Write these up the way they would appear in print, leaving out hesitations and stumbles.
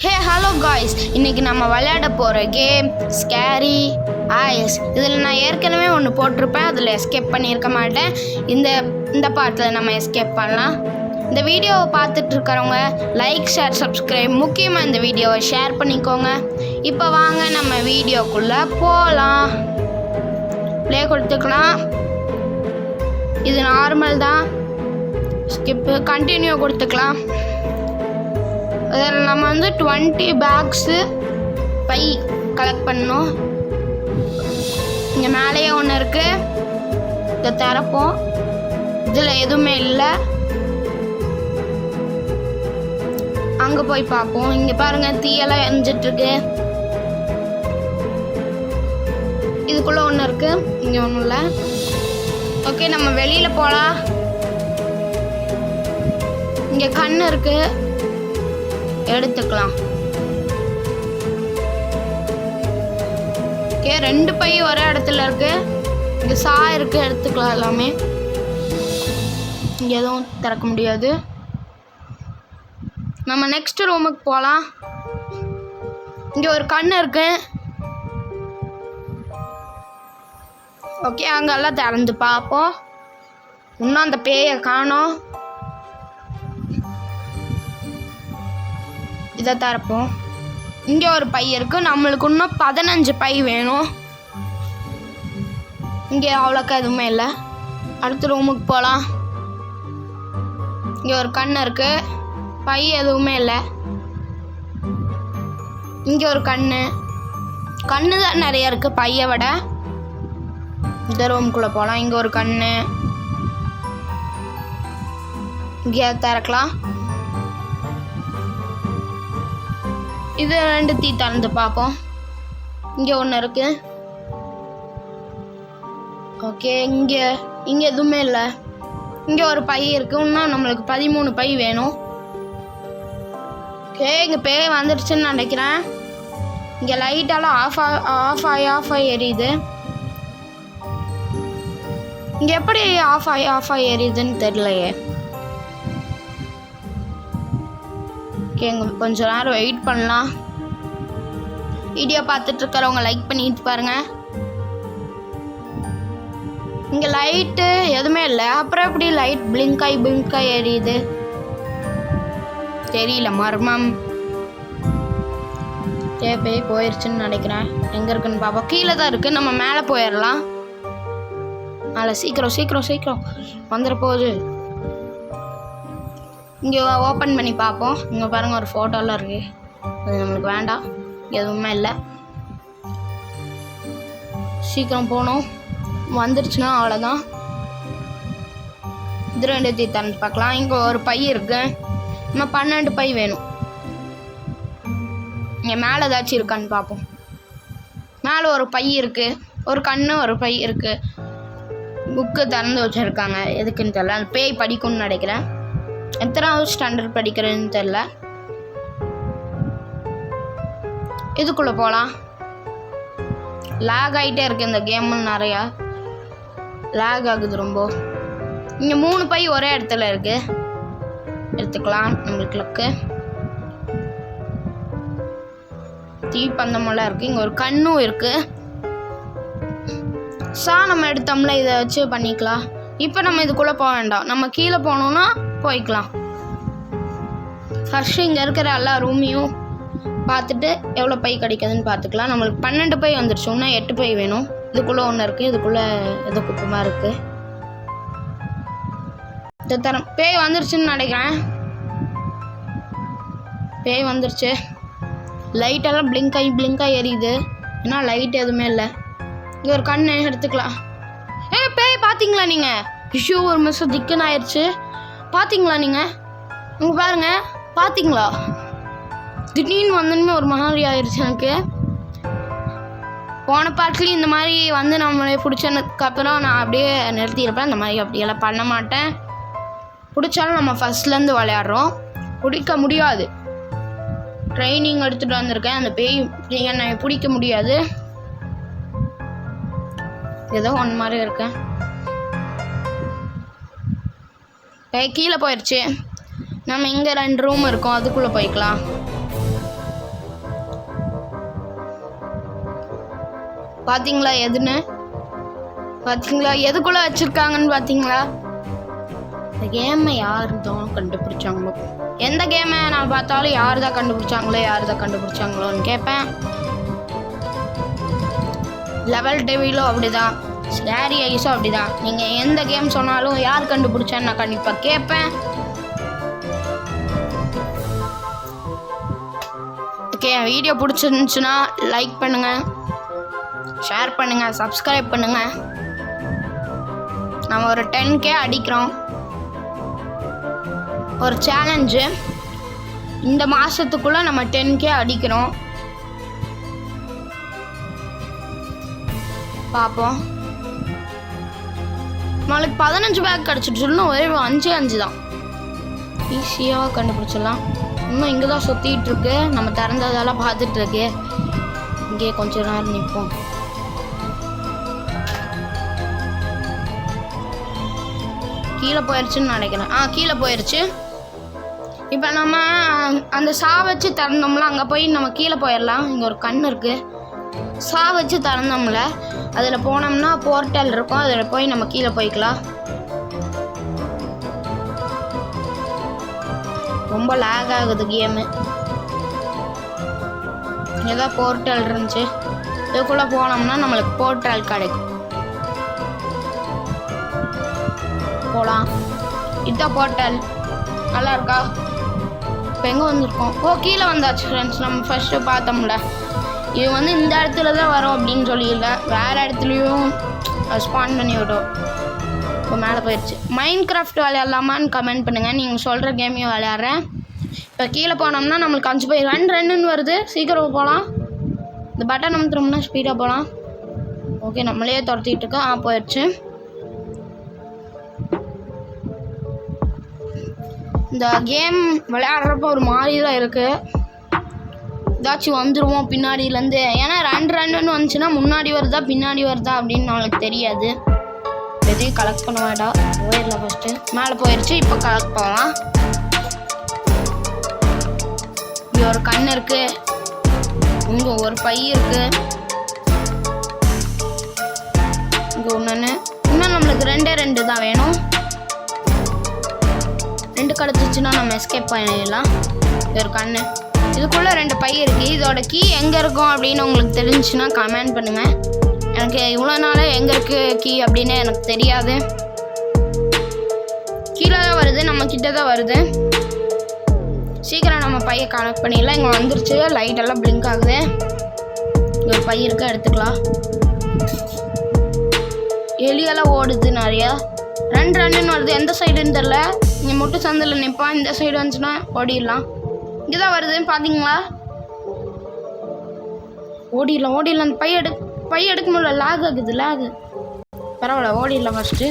Hey hello guys, இன்றைக்கி நம்ம விளையாட போகிற கேம் ஸ்கேரி ஐஸ். இதில் நான் ஏற்கனவே ஒன்று போட்டிருப்பேன், அதில் எஸ்கேப் பண்ணியிருக்க மாட்டேன். இந்த பாட்டில் நம்ம எஸ்கேப் பண்ணலாம். இந்த வீடியோவை பார்த்துட்ருக்கிறவங்க லைக், ஷேர், சப்ஸ்கிரைப், முக்கியமாக இந்த வீடியோவை ஷேர் பண்ணிக்கோங்க. இப்போ வாங்க நம்ம வீடியோக்குள்ளே போகலாம். ப்ளே கொடுத்துக்கலாம். இது நார்மல் தான். ஸ்கிப்பு கண்டினியூ கொடுத்துக்கலாம். அதில் நம்ம வந்து 20 பேக்ஸு பை கலெக்ட் பண்ணணும். இங்கே மேலேயே ஒன்று இருக்குது, இதை திறப்போம். இதில் எதுவுமே இல்லை. அங்கே போய் பார்ப்போம். இங்கே பாருங்கள், தீயெல்லாம் எரிஞ்சிட்ருக்கு. இதுக்குள்ளே ஒன்று இருக்குது, இங்கே ஒன்றும் இல்லை. ஓகே, நம்ம வெளியில் போகலாம். இங்கே கண் இருக்குது, எடுத்துக்கலாம். ஓகே, 2 பை ஒரே இடத்துல இருக்கு. இங்கே இருக்கு, எடுத்துக்கலாம் எல்லாமே. இங்கே எதுவும் திறக்க முடியாது. நம்ம நெக்ஸ்ட் ரூமுக்கு போகலாம். இங்கே ஒரு கண் இருக்கு. ஓகே, அங்கெல்லாம் திறந்து பார்ப்போம். இன்னும் அந்த பேயை காணோம். இதை திறப்போம். இங்கே ஒரு பை இருக்குது. நம்மளுக்கு இன்னும் 15 பை வேணும். இங்கே அவ்வளோக்கா எதுவுமே இல்லை. அடுத்த ரூமுக்கு போகலாம். இங்கே ஒரு கண் இருக்குது, பை எதுவுமே இல்லை. இங்கே ஒரு கண்ணு தான் நிறைய இருக்குது பையை விட. இந்த ரூமுக்குள்ளே போகலாம். இங்கே ஒரு கண்ணு. இங்கே திறக்கலாம். இது 2 தீ திறந்து பார்ப்போம். இங்கே ஒன்று இருக்குது. ஓகே, இங்கே எதுவுமே இல்லை. இங்கே ஒரு பை இருக்குது. இன்னும் நம்மளுக்கு 13 பை வேணும். ஓகே, இங்கே பேய் வந்துடுச்சுன்னு நினைக்கிறேன். இங்கே லைட்டெல்லாம் ஆஃப் ஆகி எரியுது. இங்கே எப்படி ஆஃப் ஆகி எரியுதுன்னு தெரியலையே. ஓகே, கொஞ்சம் நேரம் வெயிட் பண்ணலாம். வீடியோ பார்த்துட்ருக்கிறவங்க லைக் பண்ணிட்டு பாருங்கள். இங்கே லைட்டு எதுவுமே இல்லை. அப்புறம் எப்படி லைட் பிளிங்காய் எரியுது தெரியல. மர்மம். பேய் போயிடுச்சுன்னு நினைக்கிறேன். எங்கே இருக்குன்னு பார்ப்போம். கீழே தான் இருக்குது. நம்ம மேலே போயிடலாம். மேலே சீக்கிரம் வந்துட போகுது. இங்கே ஓப்பன் பண்ணி பார்ப்போம். இங்கே பாருங்கள், ஒரு ஃபோட்டோலாம் இருக்குது. அது நம்மளுக்கு வேண்டாம். எதுவுமே இல்லை. சீக்கிரம் போகணும். வந்துடுச்சுன்னா அவ்வளோதான். இது 2 தீ திறந்து பார்க்கலாம். இங்கே ஒரு பை இருக்குது. நம்ம 12 பை வேணும். இங்கே மேலே ஏதாச்சும் இருக்கான்னு பார்ப்போம். மேலே ஒரு பை இருக்குது, ஒரு கண்ணு, ஒரு பை இருக்குது. புக்கு திறந்து வச்சுருக்காங்க. எதுக்குன்னு தெரியல. அந்த பேய் படிக்கும்னு நினைக்கிறேன். எத்தனாவது ஸ்டாண்டர்ட் படிக்கிறேன்னு தெரில. இதுக்குள்ளே போகலாம். லேக் ஆகிட்டே இருக்குது இந்த கேமு. நிறையா லேக் ஆகுது ரொம்ப. இங்கே 3 பை ஒரே இடத்துல இருக்குது. எடுத்துக்கலாம். நம்மளுக்கு தீப்பந்தமெல்லாம் இருக்குது. இங்கே ஒரு கண்ணும் இருக்குது. நம்ம எடுத்தோம்ல, இதை வச்சு பண்ணிக்கலாம். இப்போ நம்ம இதுக்குள்ளே போக வேண்டாம். நம்ம கீழே போகணுன்னா போய்க்கலாம். ஃபர்ஸ்ட் இங்கே இருக்கிற எல்லா ரூமையும் பார்த்துட்டு எவ்வளோ பை கிடைக்குதுன்னு பார்த்துக்கலாம். நம்மளுக்கு 12 பை வந்துடுச்சு. இன்னும் 8 பை வேணும். இதுக்குள்ளே ஒன்று இருக்குது. இதுக்குள்ளே எதோ குப்பமாக இருக்குது. இந்த தரம் பேய் வந்துடுச்சுன்னு நினைக்கிறேன். பேய் வந்துடுச்சு. லைட்டெல்லாம் பிளிங்காய் எரியுது. ஏன்னா லைட் எதுவுமே இல்லை. இங்கே ஒரு கண்ணு எடுத்துக்கலாம். பேய் பார்த்தீங்களா நீங்கள்? இஷ்யூ ஒரு மிஷம் திக்குன்னு ஆயிடுச்சு. பார்த்தீங்களா நீங்கள்? இங்கே பாருங்கள், பார்த்தீங்களா? திடீர்னு வந்தோன்னு ஒரு மாதிரி ஆயிடுச்சு எனக்கு. போன பாட்டுலேயும் இந்த மாதிரி வந்து நம்மளை பிடிச்சதுக்கப்புறம் நான் அப்படியே நிறுத்தியிருப்பேன். இந்த மாதிரி அப்படியெல்லாம் பண்ண மாட்டேன். பிடிச்சாலும் நம்ம ஃபஸ்ட்லேருந்து விளையாடுறோம். பிடிக்க முடியாது. ட்ரைனிங் எடுத்துகிட்டு வந்திருக்கேன். அந்த பேய் என்னை பிடிக்க முடியாது. ஏதோ ஒன்று மாதிரி இருக்கேன். கீழே போயிடுச்சு. நம்ம இங்கே 2 ரூம் இருக்கோம், அதுக்குள்ளே போய்க்கலாம். பார்த்தீங்களா எதுன்னு? பார்த்தீங்களா எதுக்குள்ளே வச்சுருக்காங்கன்னு பார்த்தீங்களா? இந்த கேமை யார் தான் கண்டுபிடிச்சாங்களோ, எந்த கேமை நான் பார்த்தாலும் யார் தான் கண்டுபிடிச்சாங்களோன்னு கேட்பேன். லெவல் டெவிலும் அப்படிதான், ஸ்கேரி ஐஸும் அப்படிதான். நீங்கள் எந்த கேம் சொன்னாலும் யார் கண்டுபிடிச்சான்னு நான் கண்டிப்பாக கேட்பேன். ஓகே, வீடியோ பிடிச்சிருந்துச்சுன்னா லைக் பண்ணுங்கள், ஷேர் பண்ணுங்கள், சப்ஸ்கிரைப் பண்ணுங்கள். நம்ம ஒரு 10K அடிக்கிறோம். ஒரு சேலஞ்சு, இந்த மாதத்துக்குள்ளே நம்ம 10K அடிக்கிறோம். பார்ப்போம். நாளைக்கு 15 பேக் கிடச்சிட்டு சொல்லணும். ஒரே 5 தான் ஈஸியாக கண்டுபிடிச்சிடலாம். இன்னும் இங்கே தான் சுற்றிட்டு இருக்கு. நம்ம திறந்ததெல்லாம் பார்த்துட்டு இருக்கு. இங்கே கொஞ்ச நேரம் நிற்போம். கீழே போயிடுச்சுன்னு நினைக்கிறேன். கீழே போயிடுச்சு. இப்போ நம்ம அந்த சா வச்சு திறந்தோம்ல, அங்கே போய் நம்ம கீழே போயிடலாம். இங்கே ஒரு கண் இருக்குது. சா வச்சு திறந்தோம்ல, அதில் போனோம்னா போர்ட்டல் இருக்கும். அதில் போய் நம்ம கீழே போய்க்கலாம். ரொம்ப லேக் ஆகுது கேமு. ஏதோ போர்ட்டல் இருந்துச்சு, இதுக்குள்ளே போனோம்னா நம்மளுக்கு போர்ட்டல் கிடைக்கும். போகலாம். இதுதான் போர்ட்டல். நல்லா இருக்கா? இப்போ எங்கே வந்திருக்கோம்? கீழே வந்தாச்சு ஃப்ரெண்ட்ஸ். நம்ம ஃபஸ்ட்டு பார்த்தோம்ல, இது வந்து இந்த இடத்துல தான் வரும் அப்படின்னு சொல்லியில்லை, வேறு இடத்துலையும் ஸ்பான் பண்ணி விடும். இப்போ மேலே போயிடுச்சு. மைண்ட் கிராஃப்ட் விளையாடலாமான்னு கமெண்ட் பண்ணுங்கள். நீங்கள் சொல்கிற கேமையும் விளையாடுறேன். இப்போ கீழே போனோம்னா நம்மளுக்கு 5 போய் ரன்னுன்னு வருது. சீக்கிரம் போகலாம். இந்த பட்டன் அமுத்துறோம்னா ஸ்பீடாக போகலாம். ஓகே, நம்மளே துரத்திட்டு இருக்கோம். போயிடுச்சு. இந்த கேம் விளையாடுறப்ப ஒரு மாதிரி தான் இருக்குது. ஏதாச்சும் வந்துடுவோம் பின்னாடியிலேருந்து. ஏன்னா ரன்னுன்னு வந்துச்சுன்னா முன்னாடி வருதா பின்னாடி வருதா அப்படின்னு நம்மளுக்கு தெரியாது. எதையும் கலெக்ட் பண்ண வேண்டாம். போயிடலாம். ஃபஸ்ட்டு மேலே போயிடுச்சு. இப்போ கலெக்ட் பண்ணலாம். இங்கே ஒரு கண் இருக்குது. இங்கே ஒரு பை இருக்குது. இங்கே ஒன்று. இன்னும் நம்மளுக்கு 2 தான் வேணும். 2 கிடச்சிச்சுன்னா நம்ம எஸ்கேப் பண்ணிடலாம். இது ஒரு கண். இதுக்குள்ளே 2 பை இருக்குது. இதோட கீ எங்கே இருக்கும் அப்படின்னு உங்களுக்கு தெரிஞ்சுன்னா கமெண்ட் பண்ணுங்கள். எனக்கு இவ்வளோ நாளாக எங்கே இருக்குது கீ அப்படின்னு எனக்கு தெரியாது. கீழே தான் வருது, நம்ம கிட்ட தான் வருது. சீக்கிரம் நம்ம பையை கனெக்ட் பண்ணிடலாம். இங்கே வந்துருச்சு. லைட்டெல்லாம் பிளிங்க் ஆகுது. ஒரு பை இருக்க எடுத்துக்கலாம். எலியெல்லாம் ஓடுது நிறையா. ரன்னுன்னு வருது. எந்த சைடுன்னு தெரில. இங்கே முட்டு சந்தில் நிற்பான். இந்த சைடு வந்துச்சுன்னா ஓடிடலாம். இங்கே தான் வருதுன்னு பார்த்தீங்களா? ஓடிடலாம். அந்த பை எடுக்க முடியல. லாக் ஆகுது. பரவாயில்ல, ஓடிடலாம். ஃபஸ்ட்டு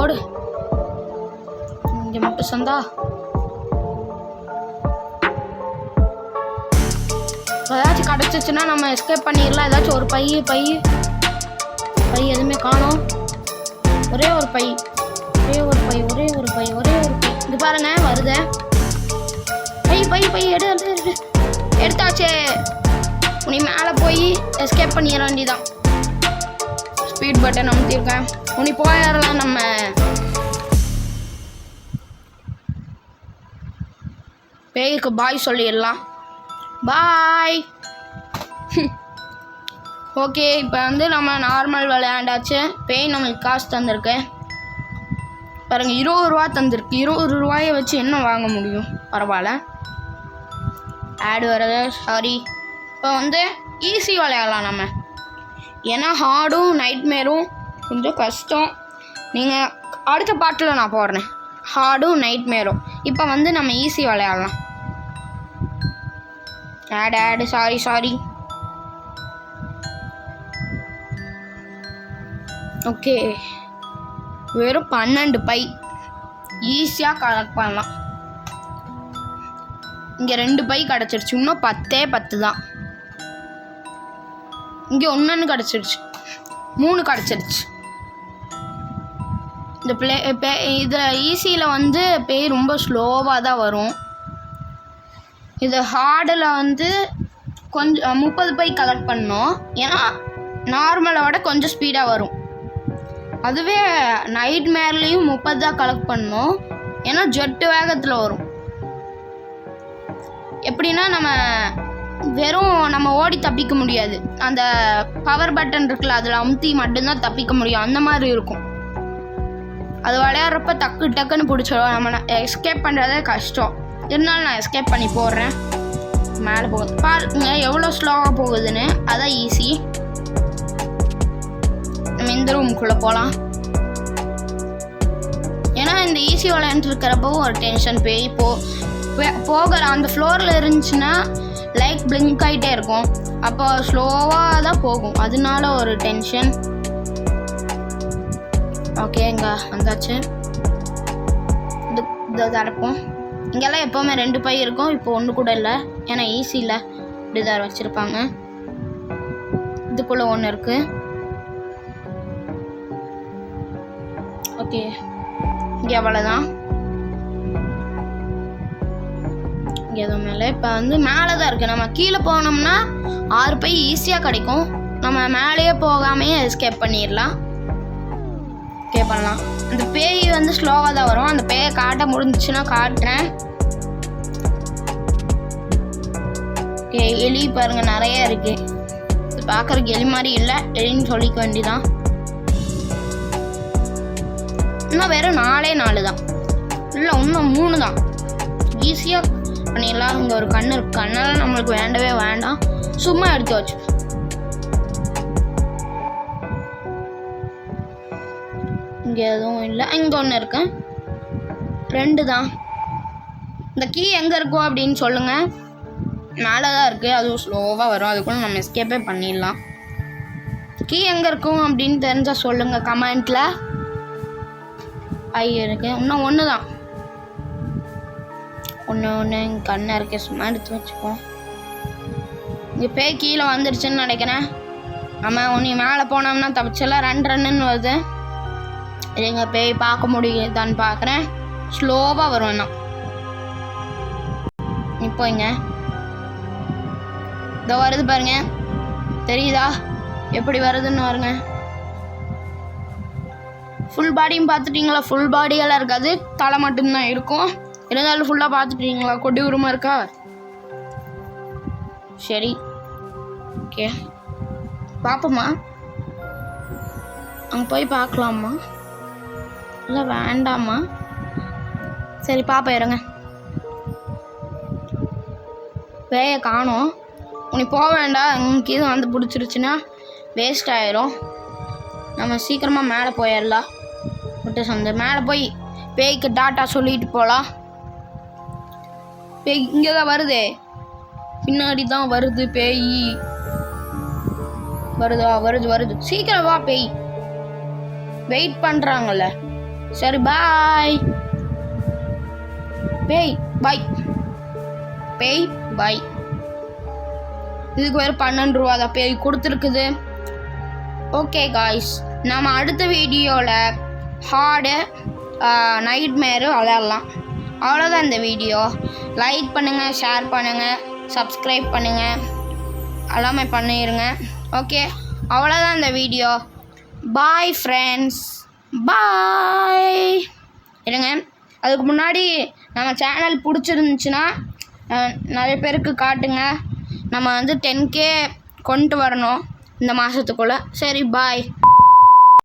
ஓடு. இங்கே முட்டு சந்தா. ஏதாச்சும் கிடச்சிச்சுன்னா நம்ம எஸ்கேப் பண்ணிடலாம். ஏதாச்சும் ஒரு பை எதுவுமே காணோம். ஒரே ஒரு பை. இது பாருங்க வருது. பை எடுத்தாச்சே. உனி மேலே போய் எஸ்கேப் பண்ணிட வேண்டியதான். Speed button அமுத்திருக்கேன். உனி போயிடலாம். நம்ம பேய்க்கு பாய் சொல்லிடலாம். பாய். ஓகே, இப்போ வந்து நம்ம நார்மல் விளையாண்டாச்சு. பேய் நம்மளுக்கு காசு தந்திருக்கு பாருங்க. 20 ரூபா தந்திருக்கு. 20 ரூபாயை வச்சு என்ன வாங்க முடியும்? பரவாயில்ல. ஆடு வரது. சாரி. இப்போ வந்து ஈஸி விளையாடலாம் நம்ம. ஏன்னா ஹார்டும் நைட்மேரும் கொஞ்சம் கஷ்டம். நீங்கள் அடுத்த பாட்டில் நான் போடுறேன். ஹார்டும் நைட்மேரும். இப்போ வந்து நம்ம ஈஸி விளையாடலாம். ஆடு சாரி. ஓகே, வெறும் 12 பை ஈஸியாக கலெக்ட் பண்ணலாம். இங்கே 2 பை கிடச்சிருச்சு. இன்னும் 10 தான். இங்கே 1 கிடச்சிருச்சு. 3 கிடச்சிருச்சு. இந்த இதில் ஈஸியில் வந்து பேய் ரொம்ப ஸ்லோவாக தான் வரும். இது ஹார்டில் வந்து கொஞ்சம் 30 பை கலெக்ட் பண்ணோம். ஏன்னா நார்மலை விட கொஞ்சம் ஸ்பீடாக வரும். அதுவே நைட் மேர்லேயும் 30 தான் கலெக்ட் பண்ணோம். ஏன்னா ஜெட்டு வேகத்தில் வரும். எப்படின்னா நம்ம ஓடி தப்பிக்க முடியாது. அந்த பவர் பட்டன் இருக்குல்ல, அதில் அமுத்தி மட்டும்தான் தப்பிக்க முடியும். அந்த மாதிரி இருக்கும். அது விளையாடுறப்ப டக்குன்னு பிடிச்சிடும். நம்ம எஸ்கேப் பண்ணுறதே கஷ்டம். இருந்தாலும் நான் எஸ்கேப் பண்ணி போடுறேன். மேலே போகுது பாருங்க எவ்வளோ ஸ்லோவாக போகுதுன்னு. அதான் ஈஸி. நம்ம இந்த ரூமுக்குள்ளே போகலாம். ஏன்னா இந்த ஈஸி விளையாண்டுருக்கிறப்போ ஒரு டென்ஷன் போகிற அந்த ஃப்ளோரில் இருந்துச்சுன்னா லைட் பிளிங்க் ஆகிட்டே இருக்கும். அப்போ ஸ்லோவாக தான் போகும். அதனால ஒரு டென்ஷன். ஓகே இங்கே வந்தாச்சு. இது தரப்போம். இங்கெல்லாம் எப்போவுமே 2 பை இருக்கும். இப்போ ஒன்று கூட இல்லை. ஏன்னா ஈஸியில் இப்படி தான் வச்சுருப்பாங்க. இதுக்குள்ளே ஒன்று இருக்குது. ஓகே இங்கே அவ்வளோதான். இங்கே எதுவும் மேலே இப்போ வந்து மேலே தான் இருக்குது. நம்ம கீழே போனோம்னா 6 பை ஈஸியாக கிடைக்கும். நம்ம மேலேயே போகாமையே எஸ்கேப் பண்ணிடலாம். எஸ்கேப் பண்ணலாம். அந்த பேய் வந்து ஸ்லோவாக தான் வரும். அந்த பேயை காட்ட முடிஞ்சிச்சுன்னா காட்டுறேன். ஓகே எலி பாருங்கள் நிறைய இருக்குது. இது பார்க்குறதுக்கு எலி மாதிரி இல்லை, எலின்னு சொல்லிக்க வேண்டிதான். இன்னும் வெறும் 4 தான் இல்லை, இன்னும் 3 தான். ஈஸியாக பண்ணிடலாம். இங்கே ஒரு கண்ணு இருக்கு. கண்ணெல்லாம் நம்மளுக்கு வேண்டவே வேண்டாம். சும்மா எடுத்து வச்சு இங்கே எதுவும் இல்லை. இங்கே ஒன்று இருக்கு. 2 தான். இந்த கீ எங்கே இருக்கும் அப்படின்னு சொல்லுங்கள். மேலே தான் இருக்குது. அதுவும் ஸ்லோவாக வரும். அதுக்குள்ளே நம்ம எஸ்கேப்பே பண்ணிடலாம். கீ எங்கே இருக்கும் அப்படின்னு தெரிஞ்சால் சொல்லுங்கள் கமெண்ட்டில். இருக்கு. இன்னும் 1 தான். ஒன்று இங்கே கண்ணை இருக்க. சும்மா எடுத்து வச்சுப்போம். இங்கே பேய் கீழே வந்துருச்சுன்னு நினைக்கிறேன். நம்ம ஒன்று மேலே போனோம்னா தப்பிச்செல்லாம் 2 ரன்னுன்னு வருது. இல்லைங்க பேய் பார்க்க முடியுதான்னு பார்க்குறேன். ஸ்லோவாக வரும் தான். இப்போ இங்கே இதோ வருது பாருங்க. தெரியுதா எப்படி வருதுன்னு பாருங்க. ஃபுல் பாடியும் பார்த்துட்டிங்களா? ஃபுல் பாடியெல்லாம் இருக்காது, தலை மட்டும்தான் இருக்கும். இருந்தாலும் ஃபுல்லாக பார்த்துட்டீங்களா? கொடி உருமா இருக்கா? சரி ஓகே பார்ப்போம்மா. அங்கே போய் பார்க்கலாமா இல்லை வேண்டாமா? சரி பாப்பா இருங்க. பேயை காணோம். உனக்கு போக வேண்டாம். இங்கே இது வந்து பிடிச்சிருச்சுன்னா வேஸ்ட் ஆயிரும். நம்ம சீக்கிரமாக மேலே போயிடலாம். விட்டு சந்தை மேலே போய் பேய்க்கு டாட்டா சொல்லிட்டு போகலாம். பேய் இங்கே தான் வருதே, பின்னாடி தான் வருது பேய். வருது. சீக்கிரம் வா பேய். வெயிட் பண்ணுறாங்கல்ல. சரி பாய் பேய். பாய் பேய் பாய். இதுக்கு வேறு 12 ரூபா தான் பேய் கொடுத்துருக்குது. ஓகே காய்ஸ், நம்ம அடுத்த வீடியோவில் ஹார்டு நைட் மேரு விளையாடலாம். அவ்வளோதான் இந்த வீடியோ. லைக் பண்ணுங்கள், ஷேர் பண்ணுங்கள், சப்ஸ்கிரைப் பண்ணுங்கள், எல்லாமே பண்ணிடுங்க. ஓகே அவ்வளோதான் இந்த வீடியோ. பாய் ஃப்ரெண்ட்ஸ், பாய். இருங்க, அதுக்கு முன்னாடி நம்ம சேனல் பிடிச்சிருந்துச்சுன்னா நிறைய பேருக்கு காட்டுங்க. நம்ம வந்து 10K கொண்டு வரணும் இந்த மாதத்துக்குள்ளே. சரி பாய்.